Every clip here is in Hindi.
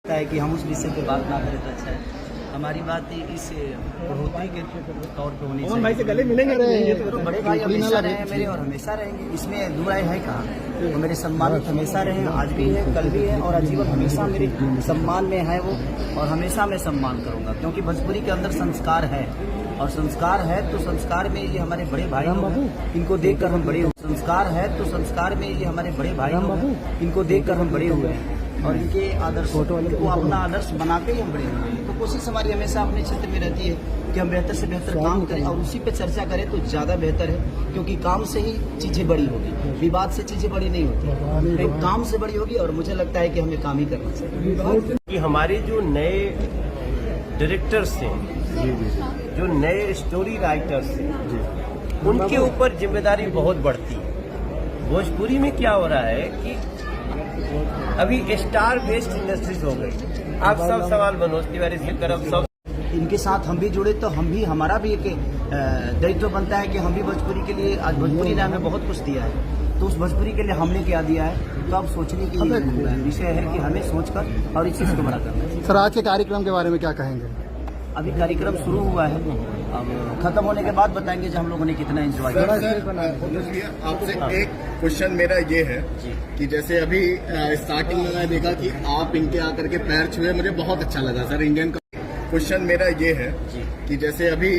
है कि हम उस विषय पे बात ना करें तो अच्छा है। हमारी बात इस बढ़ोतरी के तौर पे होनी चाहिए। भाई से गले मिलेंगे तो बड़े भाई हमेशा रहे हैं मेरे और हमेशा रहेंगे, इसमें दुआ है कहाँ। तो मेरे सम्मानित हमेशा रहे हैं, आज भी है, कल भी है और आजीवन हमेशा मेरे सम्मान में है वो, और हमेशा मैं सम्मान करूँगा क्योंकि भोजपुरी के अंदर संस्कार है और संस्कार है तो संस्कार में ये हमारे बड़े भाई लोग हैं, इनको देखकर हम बड़े हुए। संस्कार है तो संस्कार में ये हमारे बड़े भाई लोग हैं, इनको देखकर हम बड़े हुए हैं और इनके आदर्श को अपना आदर्श बना के ही हम बड़े हुए हैं। तो कोशिश हमारी हमेशा अपने क्षेत्र में रहती है कि हम बेहतर से बेहतर काम करें और उसी पे चर्चा करें तो ज़्यादा बेहतर है, क्योंकि काम से ही चीज़ें बड़ी होगी, विवाद से चीज़ें बड़ी नहीं होती, एक काम से बड़ी होगी। और मुझे लगता है कि हमें काम ही करना चाहिए। कि हमारे जो नए डायरेक्टर्स हैं, जो नए स्टोरी राइटर्स हैं, उनके ऊपर जिम्मेदारी बहुत बढ़ती है। भोजपुरी में क्या हो रहा है कि अभी स्टार बेस्ड इंडस्ट्रीज हो गई। आप सब सवाल मनोज तिवारी से करब सब इनके साथ हम भी जुड़े तो हम भी, हमारा भी एक दायित्व बनता है कि हम भी भोजपुरी के लिए, आज भोजपुरी ने हमें बहुत कुछ दिया है तो उस भोजपुरी के लिए हमने क्या दिया है, तो अब सोचने की विषय है कि हमें सोचकर और इस चीज़ को बड़ा करना है। सर, आज के कार्यक्रम के बारे में क्या कहेंगे? अभी कार्यक्रम शुरू हुआ है, अब खत्म होने के बाद बताएंगे जब हम लोगों ने कितना एंजॉय किया। आपसे एक क्वेश्चन मेरा ये है कि जैसे अभी स्टार्टिंग में मैंने देखा कि आप इनके आकर के पैर छुए, मुझे बहुत अच्छा लगा सर। इंडियन क्वेश्चन मेरा ये है कि जैसे अभी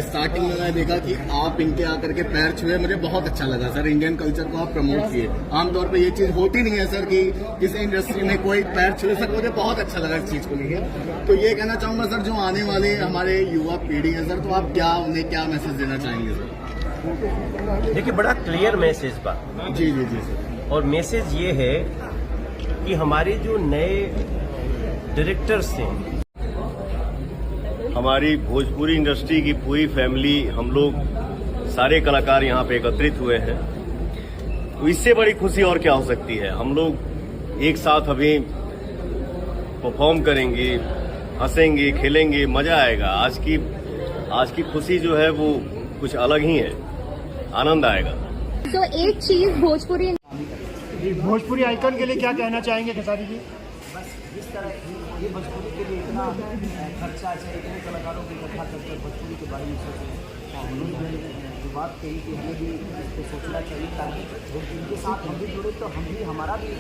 स्टार्टिंग में मैंने देखा कि आप इनके आकर के पैर छुए, मुझे बहुत अच्छा लगा सर। इंडियन कल्चर को आप प्रमोट किए। आमतौर पे ये चीज होती नहीं है सर कि किसी इंडस्ट्री में कोई पैर छुए सर, मुझे बहुत अच्छा लगा इस चीज को लेकर। तो ये कहना चाहूंगा सर, जो आने वाले हमारे युवा पीढ़ी है सर, तो आप उन्हें क्या मैसेज देना चाहेंगे सर? देखिए, बड़ा क्लियर मैसेज बा। जी जी जी सर। और मैसेज ये है कि हमारे जो नए डायरेक्टर्स हैं, हमारी भोजपुरी इंडस्ट्री की पूरी फैमिली, हम लोग सारे कलाकार यहाँ पे एकत्रित हुए हैं, तो इससे बड़ी खुशी और क्या हो सकती है। हम लोग एक साथ अभी परफॉर्म करेंगे, हंसेंगे, खेलेंगे, मजा आएगा। आज की खुशी जो है वो कुछ अलग ही है, आनंद आएगा। तो एक चीज भोजपुरी आइकन के लिए क्या कहना चाहेंगे खेसारी जी? बस जिस तरह ये भोजपुरी के लिए इतना खर्चा चाहिए, इतने कलाकारों को इकट्ठा करके भोजपुरी के बारे में सोचें, और उन्होंने जो बात कही कि हमें भी इस पर सोचना चाहिए ताकि इनके साथ हम भी जुड़े तो हम भी, हमारा भी